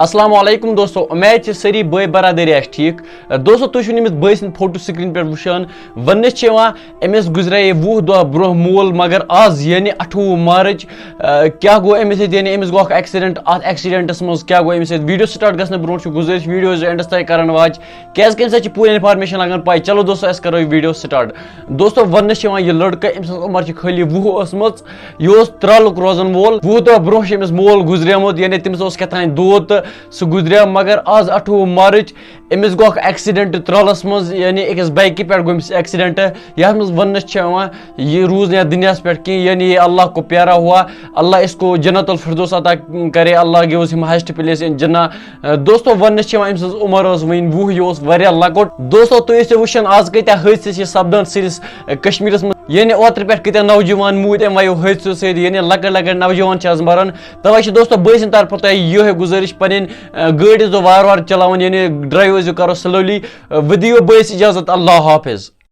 السلام علیکم دوستو امید سری بے برادری ٹھیک دوستو تھی امس بے سند فوٹو سکرین پہ وچان ونس امس گزرے 20 دہ برہ مول مگر آز یعنی 28 مارچ کیا گو امس یعنی امس گو ایکسیڈنٹ ات ایکسیڈنٹس مز کیا گو امس ویڈیو سٹارٹ گھنے برو گزارش ویڈیوز اینڈس تک کران واچ کیاز کہ امس پوری انفارمیشن لگان پائی چلو دوستو اس کرو ویڈیو سٹارٹ دوستو ونس یہ لڑکہ امس عمر خالی 20 ٲسمٕژ یہ ترالک روزن وول 20 دہ برہ امس مول گزریمت یعنی تمس کتان دود سہ گزریا مگر آز 28 مارچ امس گو ایکسیڈنٹ ترالس مز یعنی اکس بائکہ پہ گو ایکسیڈنٹ یتھ مز ونس یہ روز نہ دنیا پہ کہیں یعنی یہ اللہ کو پیارا ہوا اللہ اس کو جنت الفردوس عطا کرے Allah gives him highest place in Jannah دوستو ونس ام سز عمر ون 20 یہ واریاہ لکٹ دوستو تھی وچان آز کتیا حادثہ سپدان سنس کشمیرس مز یعنی اوتر پہ کتیا نوجوان موت ام ویو حادثو ست یعنی لکٹ لکٹ نوجوان مران توے دوستو بے سند طرف تہ یہ گزارش پن گاڑی وار وار چلاون یعنی ڈرائیو کرو سلولی ودیو بٲیس اجازت اللہ حافظ.